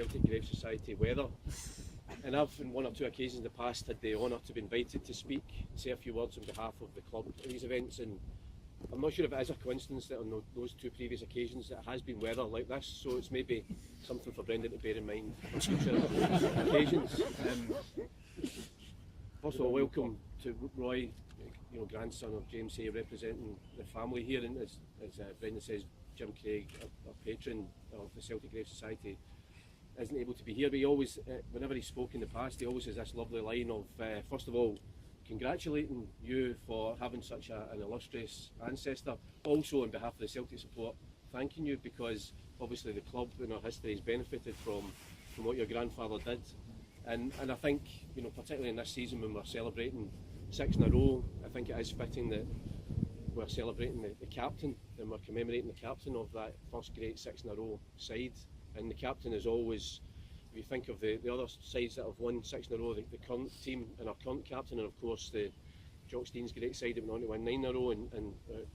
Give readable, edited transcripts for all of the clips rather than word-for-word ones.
Celtic Graves Society weather. And I've, on one or two occasions in the past, had the honour to be invited to speak, say a few words on behalf of the club at these events. And I'm not sure if it is a coincidence that on those two previous occasions it has been weather like this, so it's maybe something for Brendan to bear in mind on future occasions. First of all, welcome to Roy, grandson of James Hay, representing the family here, and as Brendan says, Jim Craig, our patron of the Celtic Graves Society, isn't able to be here, but he always, whenever he spoke in the past, he always has this lovely line of, first of all, congratulating you for having such an illustrious ancestor. Also, on behalf of the Celtic support, thanking you, because obviously the club in our history has benefited from what your grandfather did. And I think, particularly in this season when we're celebrating 6 in a row, I think it is fitting that we're celebrating the captain, and we're commemorating the captain of that first great 6 in a row side. And the captain is always, if you think of the other sides that have won 6 in a row, the current team and our current captain, and of course the Jock Stein's great side that went on to win 9 in a row, and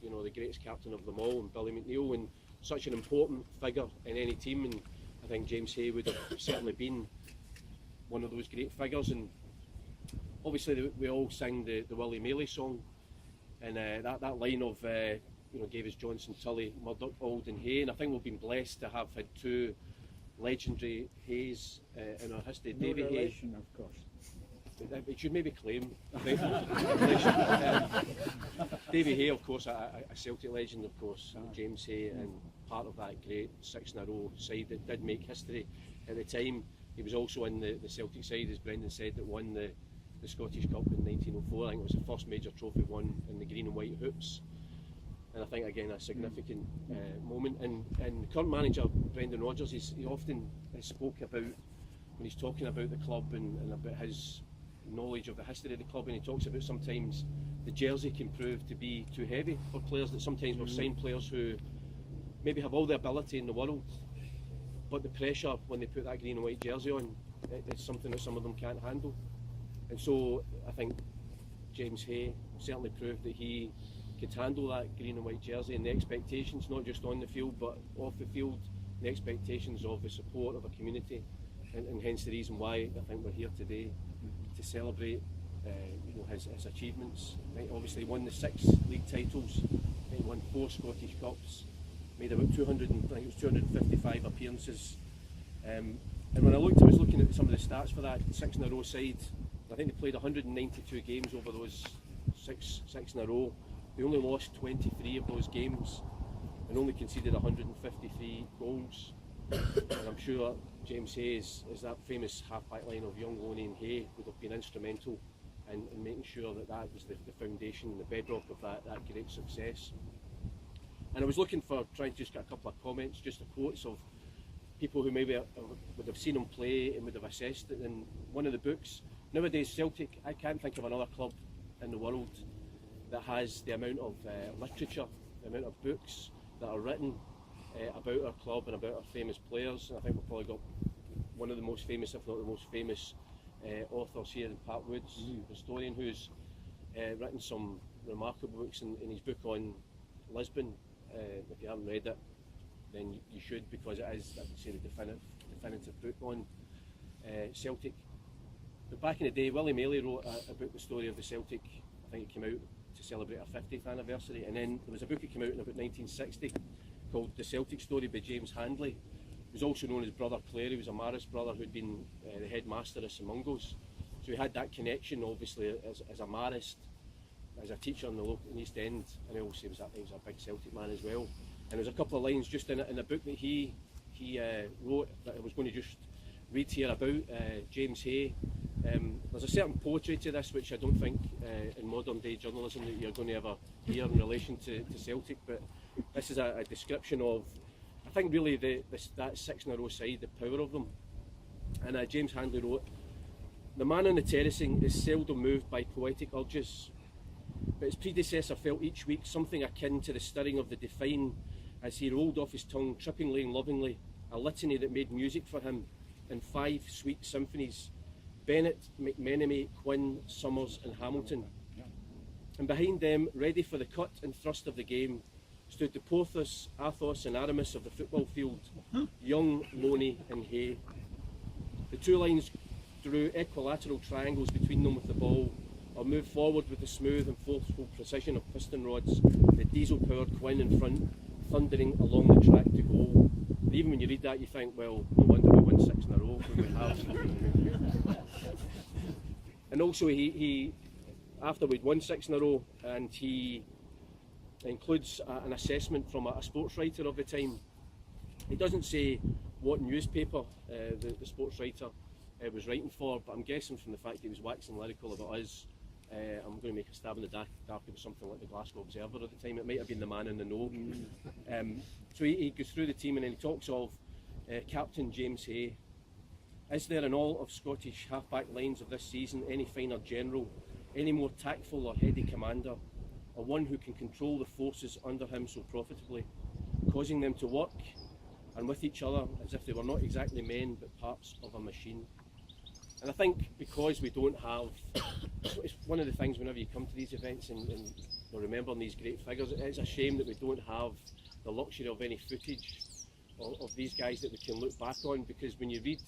the greatest captain of them all, and Billy McNeil, and such an important figure in any team. And I think James Hay would have certainly been one of those great figures. And obviously we all sing the Willie Maley song, and that line of gave us Johnson, Tully, Murdoch, Auld and Hay, and I think we've been blessed to have had two legendary Hays in our history. No Davy relation, Hay, of course. it should maybe claim Davy Hay, of course, a Celtic legend, of course, James Hay, and part of that great 6 in a row side that did make history at the time. He was also in the Celtic side, as Brendan said, that won the Scottish Cup in 1904. I think it was the first major trophy won in the green and white hoops. And I think, again, a significant moment. And the current manager, Brendan Rodgers, he often spoke about, when he's talking about the club and about his knowledge of the history of the club, and he talks about sometimes the jersey can prove to be too heavy for players, that sometimes we've signed players who maybe have all the ability in the world, but the pressure when they put that green and white jersey on, it's something that some of them can't handle. And so I think James Hay certainly proved that he could handle that green and white jersey, and the expectations, not just on the field but off the field, the expectations of the support of a community, and hence the reason why I think we're here today to celebrate his achievements. Right, obviously he won the 6 league titles, he won 4 Scottish Cups, made about 255 appearances, and when I was looking at some of the stats for that 6 in a row side, I think they played 192 games over those six in a row. They only lost 23 of those games and only conceded 153 goals. And I'm sure James Hay, is that famous half-back line of Young, Loney and Hay, would have been instrumental in making sure that was the foundation and the bedrock of that great success. And I was looking for, trying to just get a couple of comments, just the quotes of people who maybe would have seen him play and would have assessed it in one of the books. Nowadays, Celtic, I can't think of another club in the world that has the amount of literature, the amount of books that are written about our club and about our famous players. And I think we've probably got one of the most famous, if not the most famous, authors here in Pat Woods, historian, who's written some remarkable books in his book on Lisbon. If you haven't read it, then you should, because it is, I would say, the definitive book on Celtic. But back in the day, Willie Maley wrote a book, The Story of the Celtic. I think it came out to celebrate our 50th anniversary, and then there was a book that came out in about 1960 called The Celtic Story by James Handley. He was also known as Brother Clare. He was a Marist brother who'd been the headmaster of St Mungos, so he had that connection obviously as a Marist, as a teacher in the local East End, and also he was a big Celtic man as well. And there's a couple of lines just in a book that he wrote that I was going to just read here about James Hay. There's a certain poetry to this which I don't think in modern day journalism that you're going to ever hear in relation to Celtic, but this is a description of, I think, really that 6 in a row side, the power of them. And James Handley wrote, "The man on the terracing is seldom moved by poetic urges, but his predecessor felt each week something akin to the stirring of the Define as he rolled off his tongue trippingly and lovingly a litany that made music for him in 5 sweet symphonies: Bennett, McMenemy, Quinn, Summers and Hamilton. And behind them, ready for the cut and thrust of the game, stood the Porthos, Athos and Aramis of the football field, Young, Loney and Hay. The two lines drew equilateral triangles between them with the ball, or moved forward with the smooth and forceful precision of piston rods, the diesel-powered Quinn in front, thundering along the track to goal. And even when you read that, you think, well, no wonder we won 6 in a row when we have. And also, he after we'd won 6 in a row, and he includes an assessment from a sports writer of the time. He doesn't say what newspaper the sports writer was writing for, but I'm guessing from the fact he was waxing lyrical about us, I'm going to make a stab in the dark. It was something like the Glasgow Observer at the time. It might have been the Man in the Know. So he goes through the team, and then he talks of Captain James Hay. Is there in all of Scottish half-back lines of this season any finer general, any more tactful or heady commander, or one who can control the forces under him so profitably, causing them to work and with each other as if they were not exactly men but parts of a machine? And I think because we don't have, it's one of the things whenever you come to these events and you're remembering these great figures, it's a shame that we don't have the luxury of any footage of these guys that we can look back on, because when you read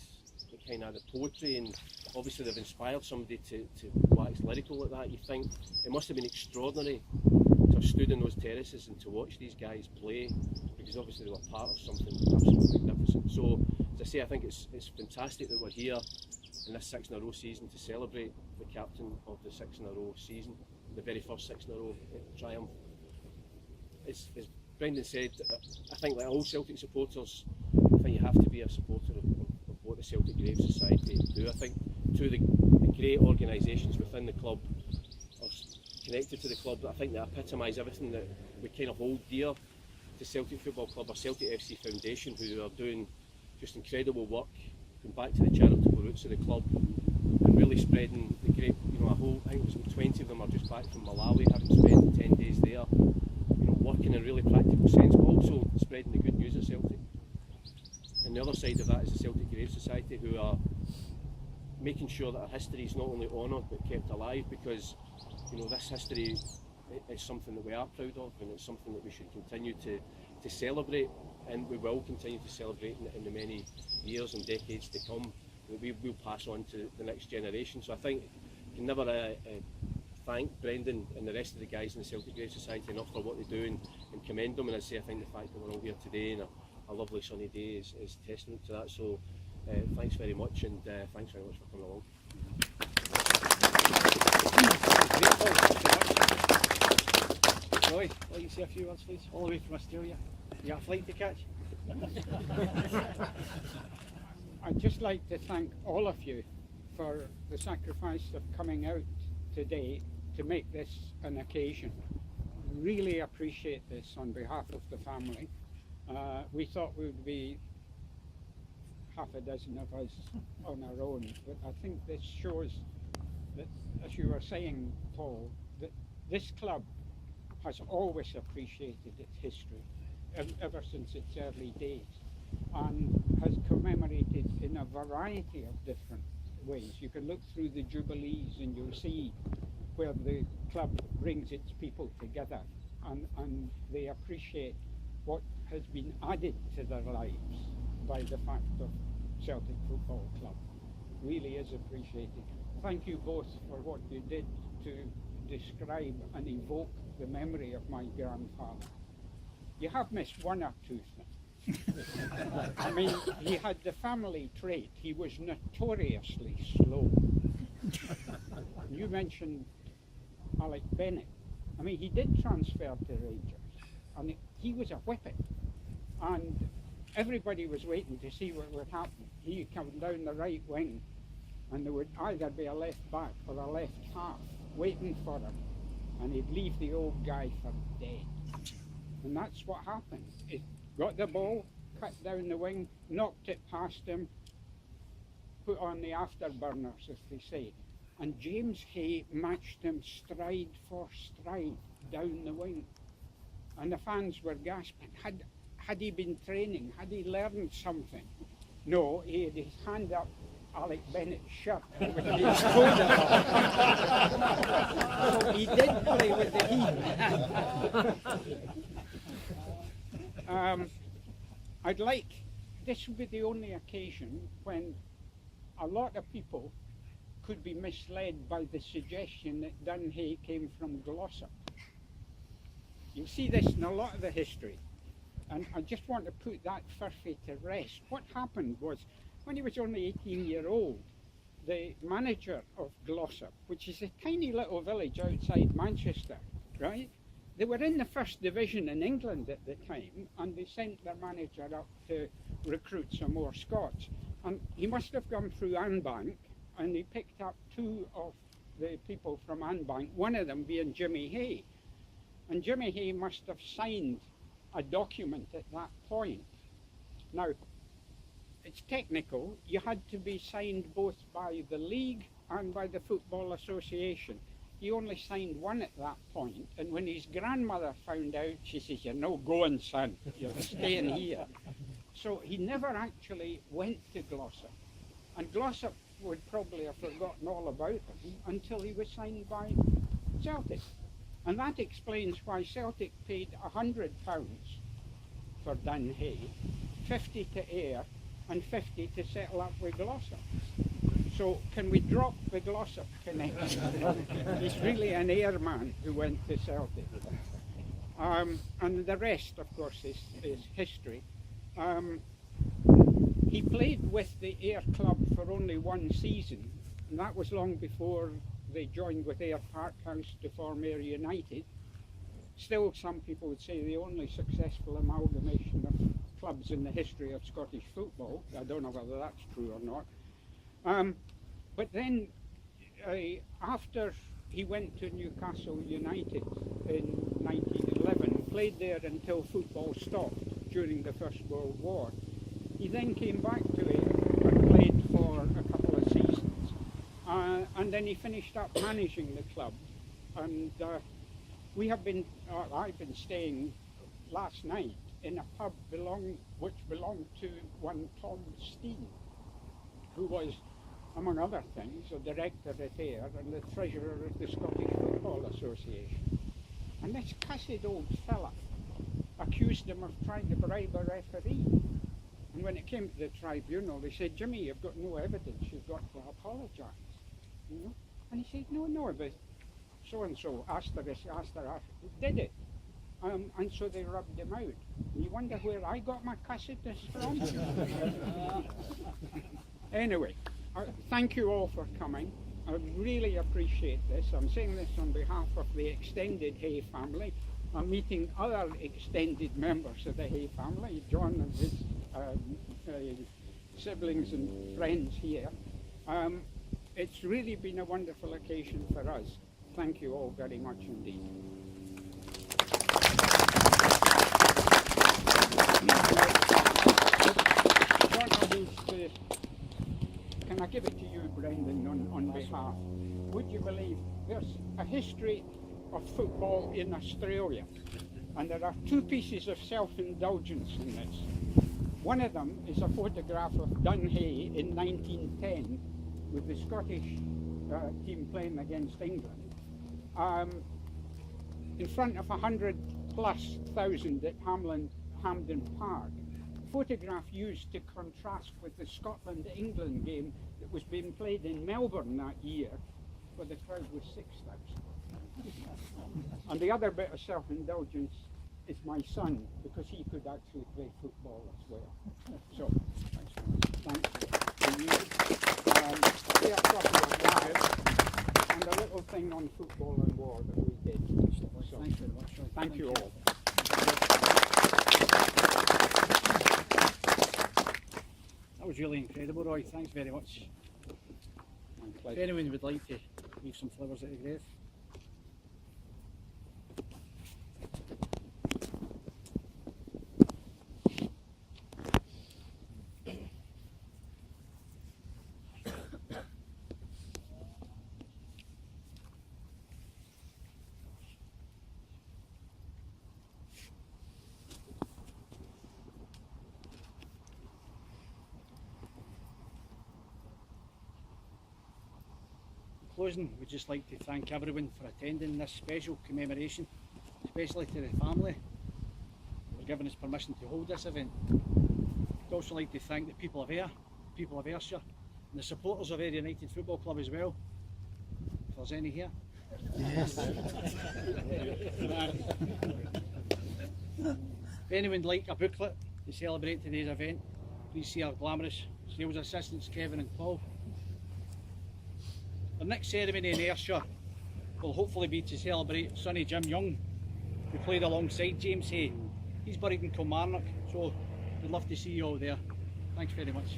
the kind of the poetry, and obviously they've inspired somebody to wax lyrical like that, you think it must have been extraordinary to have stood in those terraces and to watch these guys play, because obviously they were part of something absolutely magnificent. So as I say, I think it's fantastic that we're here in this 6 in a row season to celebrate the captain of the 6 in a row season, the very first 6 in a row triumph. As Brendan said, I think like all Celtic supporters, I think you have to be a supporter of what the Celtic Graves Society do. I think two of the great organisations within the club are connected to the club that I think that epitomise everything that we kind of hold dear to Celtic Football Club, or Celtic FC Foundation, who are doing just incredible work, going back to the charitable roots of the club and really spreading the great, a whole, I think it was 20 of them are just back from Malawi, having spent 10 days there, working in a really practical sense, but also spreading the good news of Celtic. And the other side of that is the Celtic Graves Society, who are making sure that our history is not only honoured but kept alive, because this history is something that we are proud of, and it's something that we should continue to celebrate, and we will continue to celebrate in the many years and decades to come, that we will pass on to the next generation. So I think you can never thank Brendan and the rest of the guys in the Celtic Graves Society enough for what they do, and commend them. And I say, I think the fact that we're all here today and a lovely sunny day is testament to that. So thanks very much, and thanks very much for coming along. Roy, will you say a few words, please? All the way from Australia. You got a flight to catch? I'd just like to thank all of you for the sacrifice of coming out today to make this an occasion. Really appreciate this on behalf of the family. We thought we would be half a dozen of us on our own, but I think this shows that, as you were saying, Paul, that this club has always appreciated its history ever since its early days, and has commemorated in a variety of different ways. You can look through the jubilees and you'll see where the club brings its people together, and they appreciate what has been added to their lives by the fact of Celtic Football Club. Really is appreciated. Thank you both for what you did to describe and evoke the memory of my grandfather. You have missed one or two things. I mean, he had the family trait. He was notoriously slow. You mentioned Alec Bennett. I mean, he did transfer to Rangers, and he was a whippet, and everybody was waiting to see what would happen. He came down the right wing, and there would either be a left back or a left half waiting for him, and he'd leave the old guy for dead. And that's what happened. It got the ball, cut down the wing, knocked it past him, put on the afterburners, as they say. And James Hay matched him stride for stride down the wing. And the fans were gasping. Had he been training? Had he learned something? No, he had his hand up Alec Bennett's shirt with his coat on. So he did play with the heat. I'd like, this would be the only occasion when a lot of people could be misled by the suggestion that Dunn came from Glossop. You'll see this in a lot of the history, and I just want to put that furphy to rest. What happened was, when he was only 18-year-old, the manager of Glossop, which is a tiny little village outside Manchester, right? They were in the first division in England at the time, and they sent their manager up to recruit some more Scots. And he must have gone through Anbank, and he picked up two of the people from Anbank, one of them being Jimmy Hay. And Jimmy Hay must have signed a document at that point. Now, it's technical. You had to be signed both by the league and by the Football Association. He only signed one at that point, and when his grandmother found out, she says, "You're no going, son, you're staying here." So he never actually went to Glossop, and Glossop would probably have forgotten all about him until he was signed by Celtic. And that explains why Celtic paid £100 for Dunn Hay, 50 to Ayr, and 50 to settle up with Glossop. So can we drop the Glossop connection? He's really an Ayr man who went to Celtic. And the rest, of course, is history. He played with the Ayr club for only one season, and that was long before they joined with Ayr Parkhouse to form Ayr United. Still, some people would say the only successful amalgamation of clubs in the history of Scottish football. I don't know whether that's true or not. But then, after he went to Newcastle United in 1911, played there until football stopped during the First World War. He then came back to Ayr and played for a couple of seasons. And then he finished up managing the club. And I've been staying last night in a pub which belonged to one Tom Steen, who was, among other things, a director at Ayr and the treasurer of the Scottish Football Association. And this cussed old fella accused him of trying to bribe a referee. And when it came to the tribunal, they said, "Jimmy, you've got no evidence, you've got to apologise." You know? And he said, no, but so-and-so, asterisk, did it. And so they rubbed him out. And you wonder where I got my cussedness from? Anyway, thank you all for coming. I really appreciate this. I'm saying this on behalf of the extended Hay family. I'm meeting other extended members of the Hay family, John and his siblings and friends here. It's really been a wonderful occasion for us. Thank you all very much indeed. Can I give it to you, Brendan, on behalf? Would you believe there's a history of football in Australia, and there are two pieces of self-indulgence in this. One of them is a photograph of Dunn Hay in 1910 with the Scottish team playing against England in front of 100,000+ at Hampden Park. A photograph used to contrast with the Scotland-England game that was being played in Melbourne that year, where the crowd was 6,000. And the other bit of self-indulgence is my son, because he could actually play football as well. So, thanks. Here a copy of that, and a little thing on football and war that we did. So, Thanks very much. thank you all. That was really incredible, Roy. Thanks very much. If anyone would like to leave some flowers at the grave. Closing, we'd just like to thank everyone for attending this special commemoration, especially to the family for giving us permission to hold this event. We'd also like to thank the people of Ayr, people of Ayrshire, and the supporters of Ayr United Football Club as well, if there's any here. Yes. If anyone would like a booklet to celebrate today's event, please see our glamorous sales assistants Kevin and Paul. The next ceremony in Ayrshire will hopefully be to celebrate Sonny Jim Young, who played alongside James Hay. He's buried in Kilmarnock, so we'd love to see you all there. Thanks very much.